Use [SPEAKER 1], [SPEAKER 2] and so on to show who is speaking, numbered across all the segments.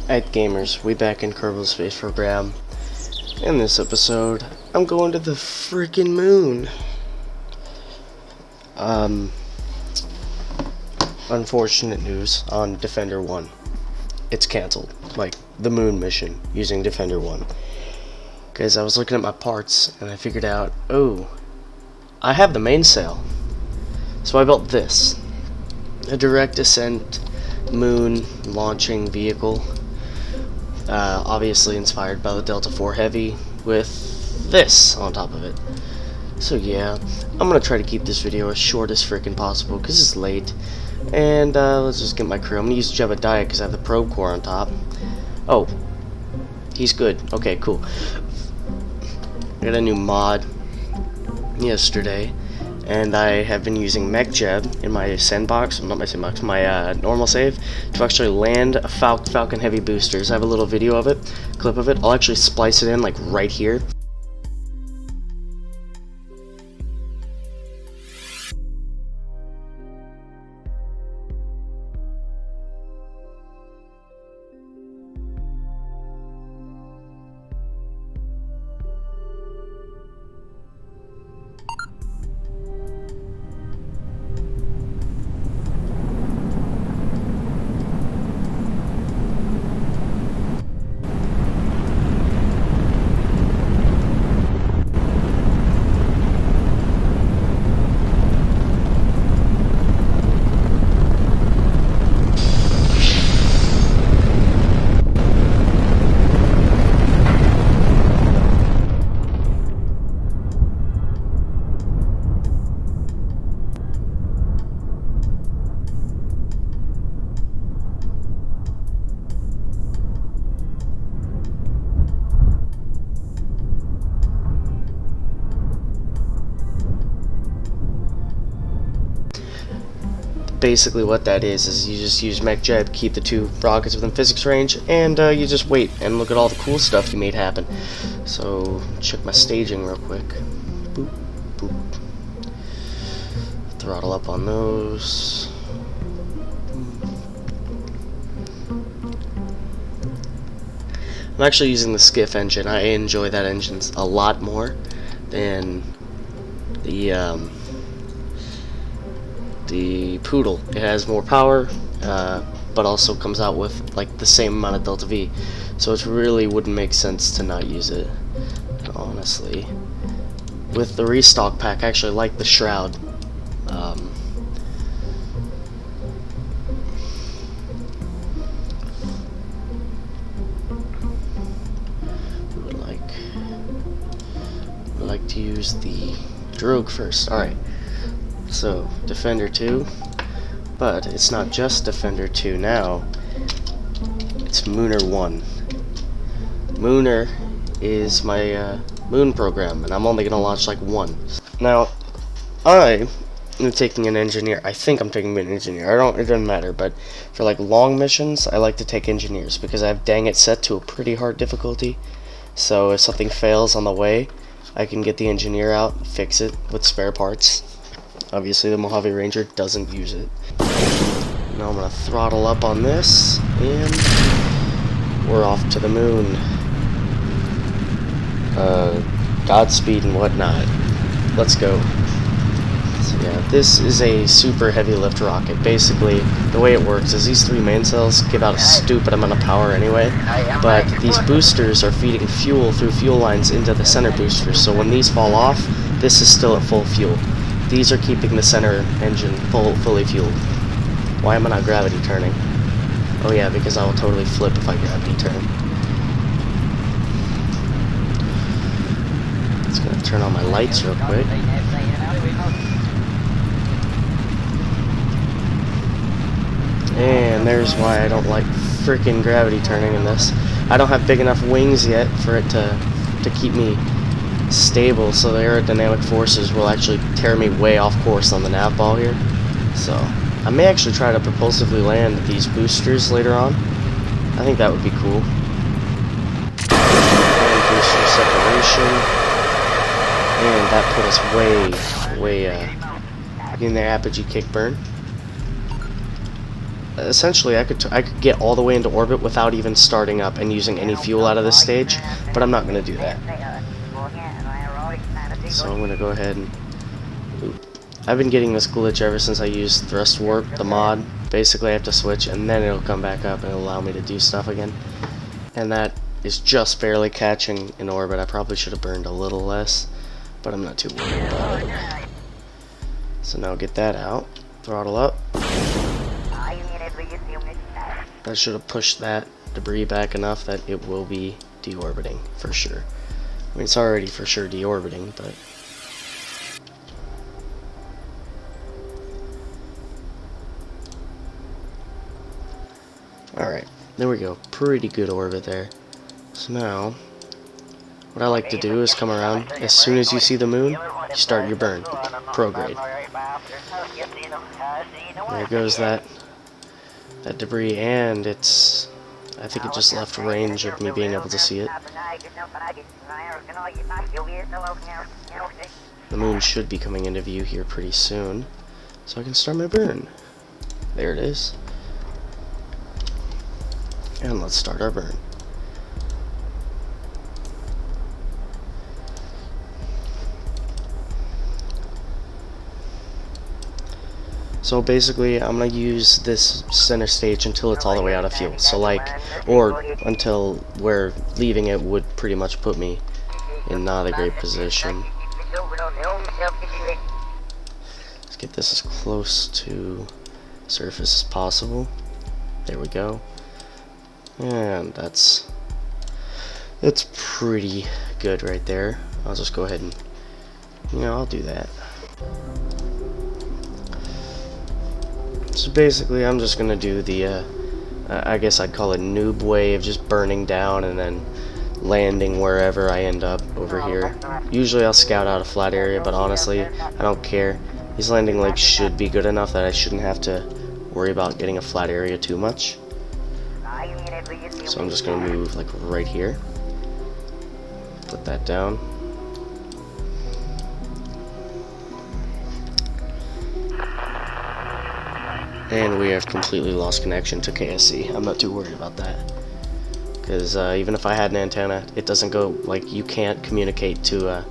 [SPEAKER 1] Alright gamers, we back in Kerbal Space Program. In this episode, I'm going to the freaking moon. Unfortunate news on Defender 1. It's cancelled. Like, the moon mission using Defender 1. Because I was looking at my parts and I figured out, oh, I have the mainsail. So I built this. A direct descent moon launching vehicle. Obviously inspired by the Delta IV Heavy with this on top of it. So yeah, I'm gonna try to keep this video as short as freaking possible because it's late. And let's just get my crew. I'm gonna use Jebediah because I have the probe core on top. Oh, he's good. Okay, cool. I got a new mod yesterday, and I have been using MechJeb in my sandbox, not my sandbox, my normal save, to actually land a Falcon Heavy boosters. I have a little video of it, clip of it. I'll actually splice it in like right here. Basically what that is you just use MechJeb, keep the two rockets within physics range, and you just wait and look at all the cool stuff you made happen. So, check my staging real quick. Boop, boop. Throttle up on those. I'm actually using the Skiff engine. I enjoy that engine a lot more than the Poodle. It has more power, but also comes out with like the same amount of Delta V, so it really wouldn't make sense to not use it. And honestly, with the restock pack, I actually like the Shroud. Would like to use the Drogue first. All right. So, Defender 2, but it's not just Defender 2 now, it's Munar I. Munar is my moon program, and I'm only going to launch like one. Now, I am taking an engineer. I think I'm taking an engineer. It doesn't matter, but for like long missions, I like to take engineers, because I have Dang It set to a pretty hard difficulty, so if something fails on the way, I can get the engineer out, fix it with spare parts. Obviously the Mojave Ranger doesn't use it. Now I'm gonna throttle up on this, and we're off to the moon. Godspeed and whatnot. Let's go. So yeah, this is a super heavy lift rocket. Basically, the way it works is these three mainsails give out a stupid amount of power anyway, but these boosters are feeding fuel through fuel lines into the center boosters, so when these fall off, this is still at full fuel. These are keeping the center engine fully fueled. Why am I not gravity turning? Oh yeah, because I will totally flip if I gravity turn. Just gonna turn on my lights real quick. And there's why I don't like freaking gravity turning in this. I don't have big enough wings yet for it to keep me stable, so the aerodynamic forces will actually tear me way off course on the nav ball here. So I may actually try to propulsively land these boosters later on. I think that would be cool. And booster separation, and that put us way in their apogee kick burn. essentially I could get all the way into orbit without even starting up and using any fuel out of this stage, but I'm not going to do that. So I'm going to go ahead and... I've been getting this glitch ever since I used Thrust Warp, the mod. Basically I have to switch and then it'll come back up and it'll allow me to do stuff again. And that is just barely catching in orbit. I probably should have burned a little less, but I'm not too worried about it. So now get that out. Throttle up. That should have pushed that debris back enough that it will be deorbiting for sure. I mean, it's already for sure deorbiting, but... Alright, there we go. Pretty good orbit there. So now, what I like to do is come around. As soon as you see the moon, you start your burn. Prograde. There goes that debris, and it's... I think it just left range of me being able to see it. The moon should be coming into view here pretty soon, so I can start my burn. There it is. And let's start our burn. So basically, I'm going to use this center stage until it's all the way out of fuel. So like, or until where leaving it would pretty much put me in not a great position. Let's get this as close to surface as possible. There we go. And that's pretty good right there. I'll just go ahead and, I'll do that. So basically, I'm just gonna do the, I guess I'd call it noob way of just burning down and then landing wherever I end up over here. Usually I'll scout out a flat area, but honestly, I don't care. These landing legs should be good enough that I shouldn't have to worry about getting a flat area too much. So I'm just gonna move like right here. Put that down. And we have completely lost connection to KSC. I'm not too worried about that. Because even if I had an antenna, it doesn't go, like, you can't communicate to a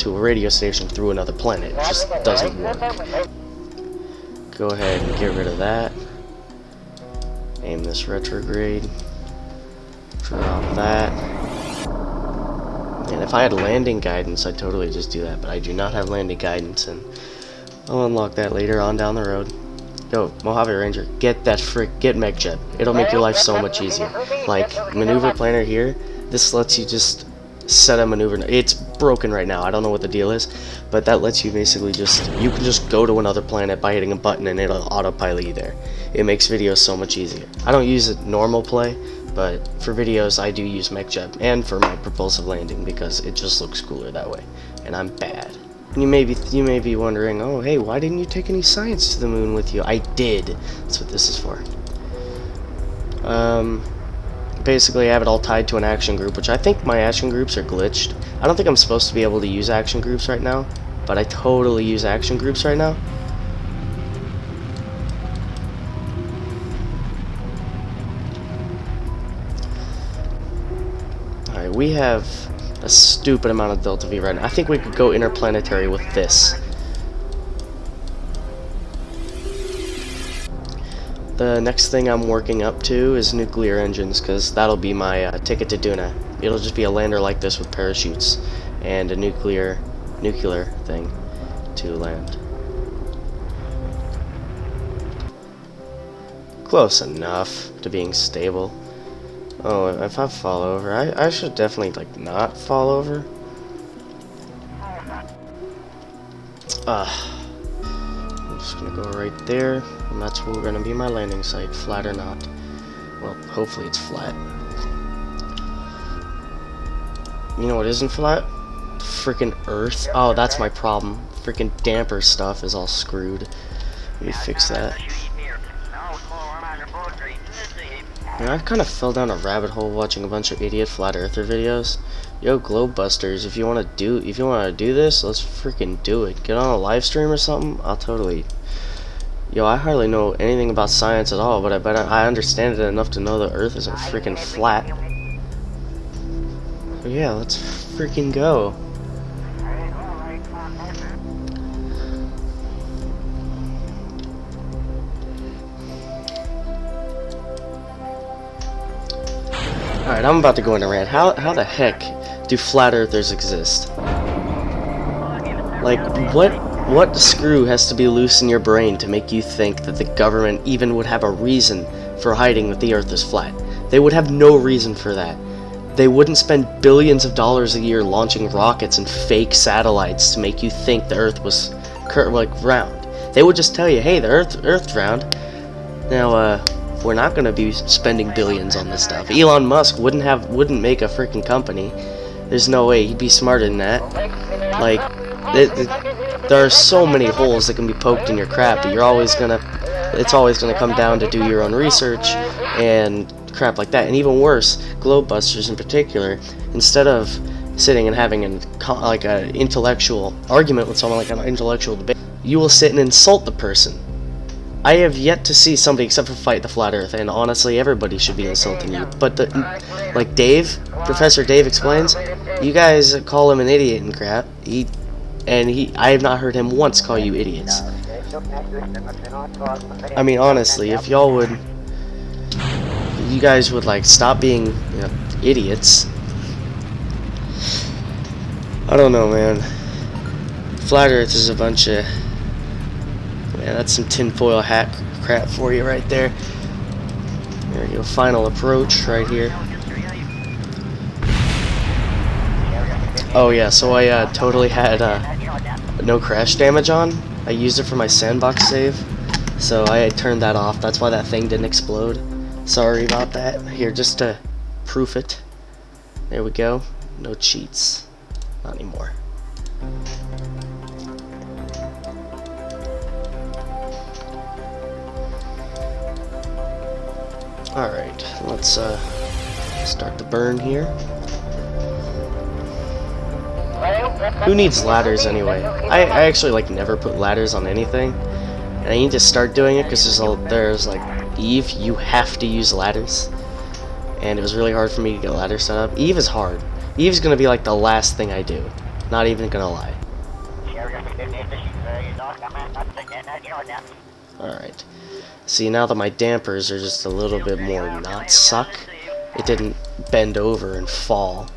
[SPEAKER 1] radio station through another planet. It just doesn't work. Go ahead and get rid of that. Aim this retrograde. Drop that. And if I had landing guidance, I'd totally just do that. But I do not have landing guidance, and I'll unlock that later on down the road. Yo, Mojave Ranger, get MechJet. It'll make your life so much easier. Like, maneuver planner here, this lets you just set a maneuver. It's broken right now, I don't know what the deal is, but that lets you basically you can just go to another planet by hitting a button and it'll autopilot you there. It makes videos so much easier. I don't use it normal play, but for videos I do use MechJet, and for my propulsive landing, because it just looks cooler that way, and I'm bad. You may be wondering, oh hey, why didn't you take any science to the moon with you? I did. That's what this is for. Basically I have it all tied to an action group, which I think my action groups are glitched. I don't think I'm supposed to be able to use action groups right now, but I totally use action groups right now. Alright, we have a stupid amount of Delta V right now. I think we could go interplanetary with this. The next thing I'm working up to is nuclear engines, because that'll be my ticket to Duna. It'll just be a lander like this with parachutes and a nuclear thing to land. Close enough to being stable. Oh, if I fall over, I should definitely, like, not fall over. I'm just gonna go right there, and that's where we're gonna be my landing site, flat or not. Well, hopefully it's flat. You know what isn't flat? Freaking Earth. Oh, that's my problem. Freaking damper stuff is all screwed. Let me fix that. And I kind of fell down a rabbit hole watching a bunch of idiot flat earther videos. Yo, Globebusters, if you want to do this, let's freaking do it. Get on a live stream or something. I'll totally. Yo, I hardly know anything about science at all, but I bet I understand it enough to know the Earth isn't freaking flat. So yeah, let's freaking go. Alright, I'm about to go into rant. How the heck do flat earthers exist? Like, what screw has to be loose in your brain to make you think that the government even would have a reason for hiding that the earth is flat? They would have no reason for that. They wouldn't spend billions of dollars a year launching rockets and fake satellites to make you think the earth was round. They would just tell you, hey, the earth's round. Now, we're not going to be spending billions on this stuff. Elon Musk wouldn't make a freaking company. There's no way. He'd be smarter than that. Like, there are so many holes that can be poked in your crap, but it's always gonna come down to do your own research and crap like that. And even worse, globebusters in particular, instead of sitting and having an intellectual argument with someone, like an intellectual debate, you will sit and insult the person. I have yet to see somebody except for Fight the Flat Earth, and honestly, everybody should be insulting you. But like Dave, Professor Dave explains, you guys call him an idiot and crap. I have not heard him once call you idiots. I mean, honestly, if you guys would like stop being, idiots. I don't know, man. Flat Earth is a bunch of... Yeah, that's some tinfoil hat crap for you right there. There you go, final approach right here. Oh yeah, so I totally had no crash damage on. I used it for my sandbox save, so I turned that off. That's why that thing didn't explode. Sorry about that. Here, just to proof it. There we go. No cheats. Not anymore. Alright, let's start the burn here. Who needs ladders anyway? I actually like never put ladders on anything, and I need to start doing it because there's like Eve, you have to use ladders, and it was really hard for me to get ladders set up. Eve is hard. Eve's gonna be like the last thing I do. Not even gonna lie. Alright. See, now that my dampers are just a little bit more not suck, it didn't bend over and fall.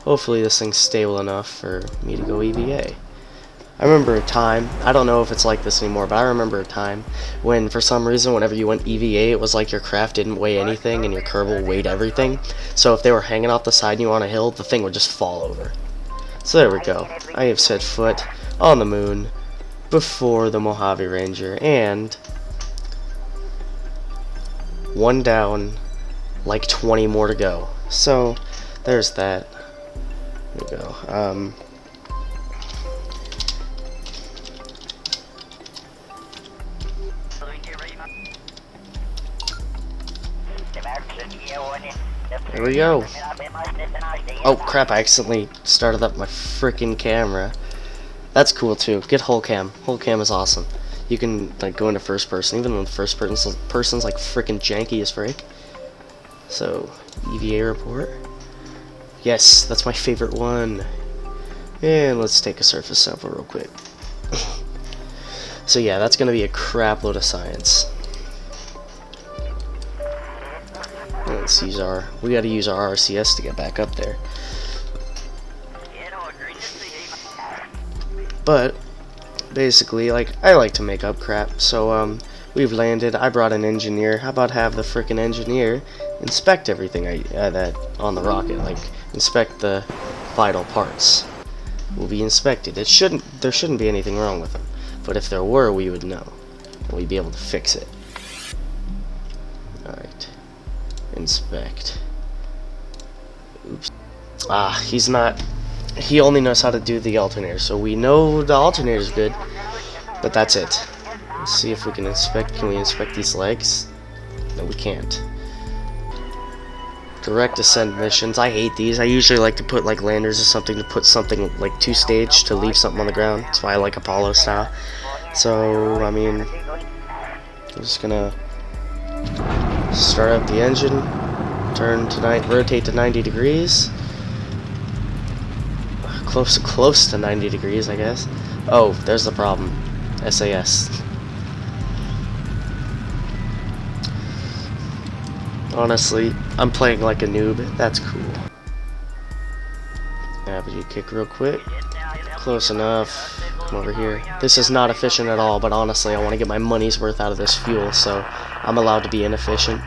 [SPEAKER 1] Hopefully this thing's stable enough for me to go EVA. I remember a time, I don't know if it's like this anymore, but I remember a time when for some reason whenever you went EVA it was like your craft didn't weigh anything and your Kerbal weighed everything. So if they were hanging off the side and you were on a hill, the thing would just fall over. So there we go. I have set foot on the moon before the Mojave Ranger, and one down, like 20 more to go. So there's that. There we go. There we go. Oh crap, I accidentally started up my freaking camera. That's cool too. Get whole cam. Whole cam is awesome. You can like go into first person, even when first person's like freaking janky as frick. So, EVA report. Yes, that's my favorite one. And let's take a surface sample real quick. So yeah, that's gonna be a crap load of science. Let's use we gotta use our RCS to get back up there. But basically, like, I like to make up crap, so we've landed. I brought an engineer. How about have the frickin' engineer inspect everything that on the rocket, like inspect the vital parts. Will be inspected. There shouldn't be anything wrong with them, but if there were, we would know, and we'd be able to fix it. Alright, inspect. Oops. Ah, he only knows how to do the alternator, so we know the alternator's good, but that's it. Let's see if we can can we inspect these legs? No, we can't. Direct ascent missions, I hate these. I usually like to put like landers or something, to put something like 2-stage to leave something on the ground. That's why I like Apollo style. So, I mean, I'm just gonna start up the engine, rotate to 90 degrees. Close to 90 degrees, I guess. Oh, there's the problem. SAS. Honestly, I'm playing like a noob. That's cool. Gravity kick real quick. Close enough. Come over here. This is not efficient at all, but honestly, I want to get my money's worth out of this fuel, so I'm allowed to be inefficient.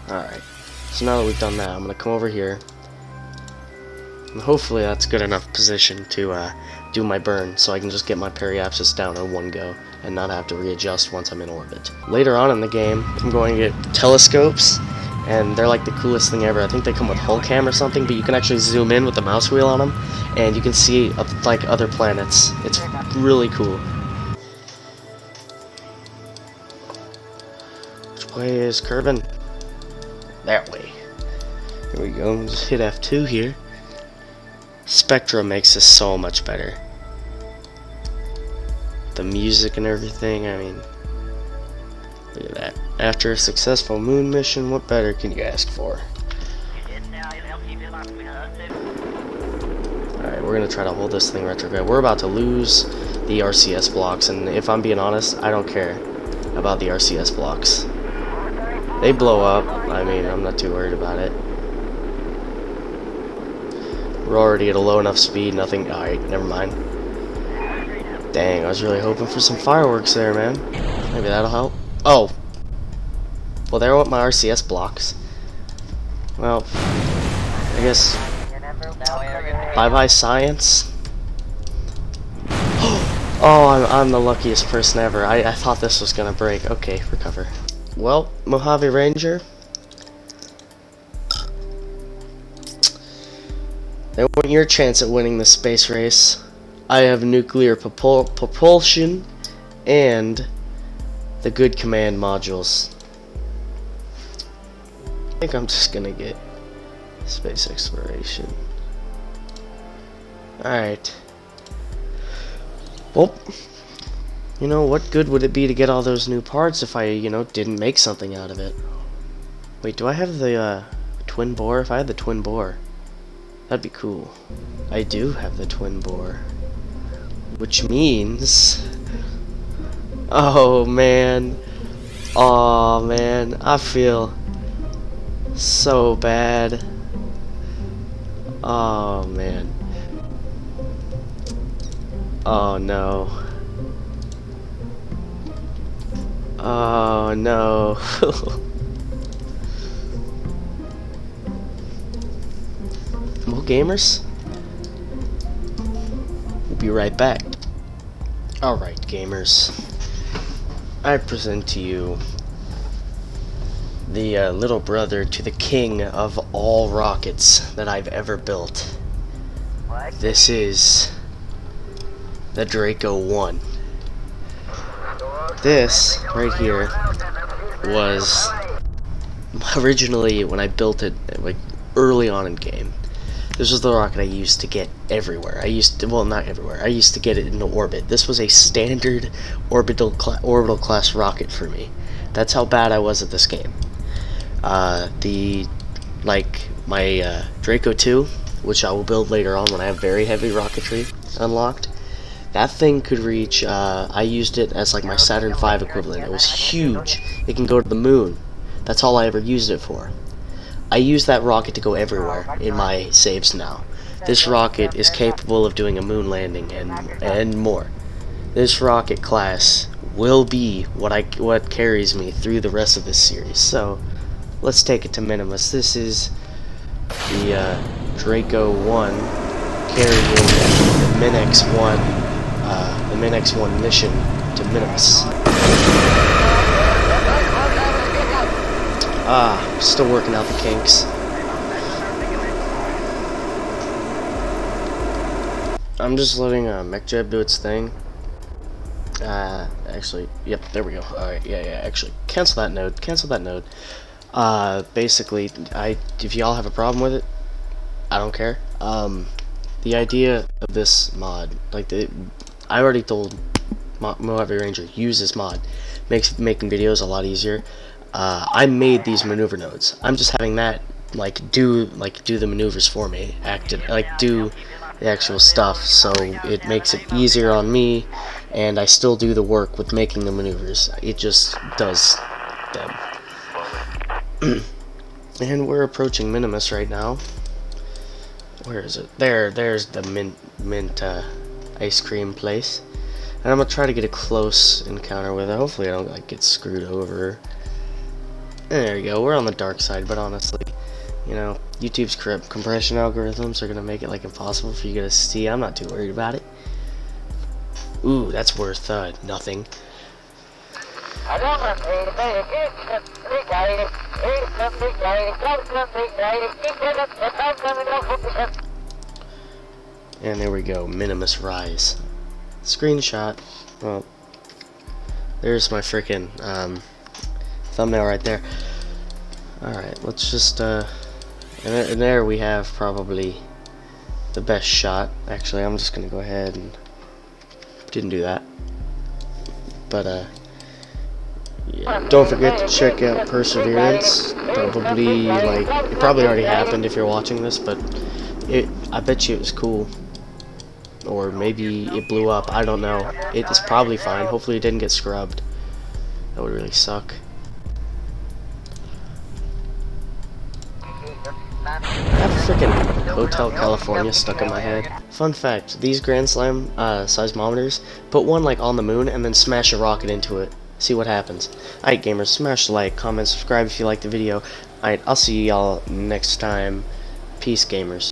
[SPEAKER 1] Alright. So now that we've done that, I'm going to come over here. And hopefully that's good enough position to do my burn, so I can just get my periapsis down in one go and not have to readjust once I'm in orbit. Later on in the game, I'm going to get telescopes, and they're like the coolest thing ever. I think they come with hull cam or something, but you can actually zoom in with the mouse wheel on them, and you can see like other planets. It's really cool. Which way is Kerbal? That way. Here we go. Just hit F2 here. Spectra makes this so much better. The music and everything, I mean, look at that. After a successful moon mission, what better can you ask for? Alright, we're gonna try to hold this thing retrograde. We're about to lose the RCS blocks, and if I'm being honest, I don't care about the RCS blocks. They blow up. I mean, I'm not too worried about it. We're already at a low enough speed, nothing. Alright, never mind. Dang, I was really hoping for some fireworks there, man. Maybe that'll help. Oh! Well, there went my RCS blocks. Well, I guess. Bye-bye, science. Oh, I'm the luckiest person ever. I thought this was gonna break. Okay, recover. Well, Mojave Ranger. That wasn't your chance at winning the space race. I have nuclear propulsion and the good command modules. I think I'm just gonna get space exploration. Alright. Well, you know, what good would it be to get all those new parts if I, you know, didn't make something out of it? Wait, do I have the twin bore? If I had the twin bore, that'd be cool. I do have the twin bore. Which means... Oh, man. Oh, man. I feel so bad. Oh, man. Oh, no. Oh, no. Well, gamers, we'll be right back. Alright, gamers. I present to you the little brother to the king of all rockets that I've ever built. This is the Draco I. This right here was originally, when I built it, like early on in game, this was the rocket I used to get everywhere. Well, not everywhere. I used to get it into orbit. This was a standard orbital class rocket for me. That's how bad I was at this game. My Draco II, which I will build later on when I have very heavy rocketry unlocked. That thing could reach, I used it as like my Saturn V equivalent. It was huge. It can go to the moon. That's all I ever used it for. I use that rocket to go everywhere in my saves now. This rocket is capable of doing a moon landing and more. This rocket class will be what carries me through the rest of this series. So, let's take it to Minimus. This is the Draco I carrying the Min X1 mission to Minimus. Still working out the kinks. I'm just letting MechJeb do its thing. Actually, yep, there we go. Alright, yeah, actually, cancel that node. Basically, if y'all have a problem with it, I don't care. the idea of this mod, like I already told Mojave Ranger, use this mod, makes making videos a lot easier. I made these maneuver nodes. I'm just having that do the maneuvers for me, do the actual stuff, so it makes it easier on me, and I still do the work with making the maneuvers. It just does them. And we're approaching Minimus right now. Where is it? There's the mint ice cream place. And I'm gonna try to get a close encounter with it. Hopefully I don't get screwed over. And there you go. We're on the dark side, but honestly, you know, YouTube's compression algorithms are gonna make it impossible for you guys to see. I'm not too worried about it. Ooh, that's worth nothing. And there we go, Minimus Rise. Screenshot. Well, there's my freaking thumbnail right there. Alright, let's just and there we have probably the best shot. Actually, I'm just gonna go ahead and didn't do that. But yeah, don't forget to check out Perseverance. Probably it probably already happened if you're watching this, but I bet you it was cool. Or maybe it blew up, I don't know. It is probably fine. Hopefully it didn't get scrubbed. That would really suck. I have a freaking Hotel California stuck in my head. Fun fact, these Grand Slam seismometers, put one on the moon and then smash a rocket into it. See what happens. Alright gamers, smash the like, comment, subscribe if you liked the video. Alright, I'll see y'all next time. Peace gamers.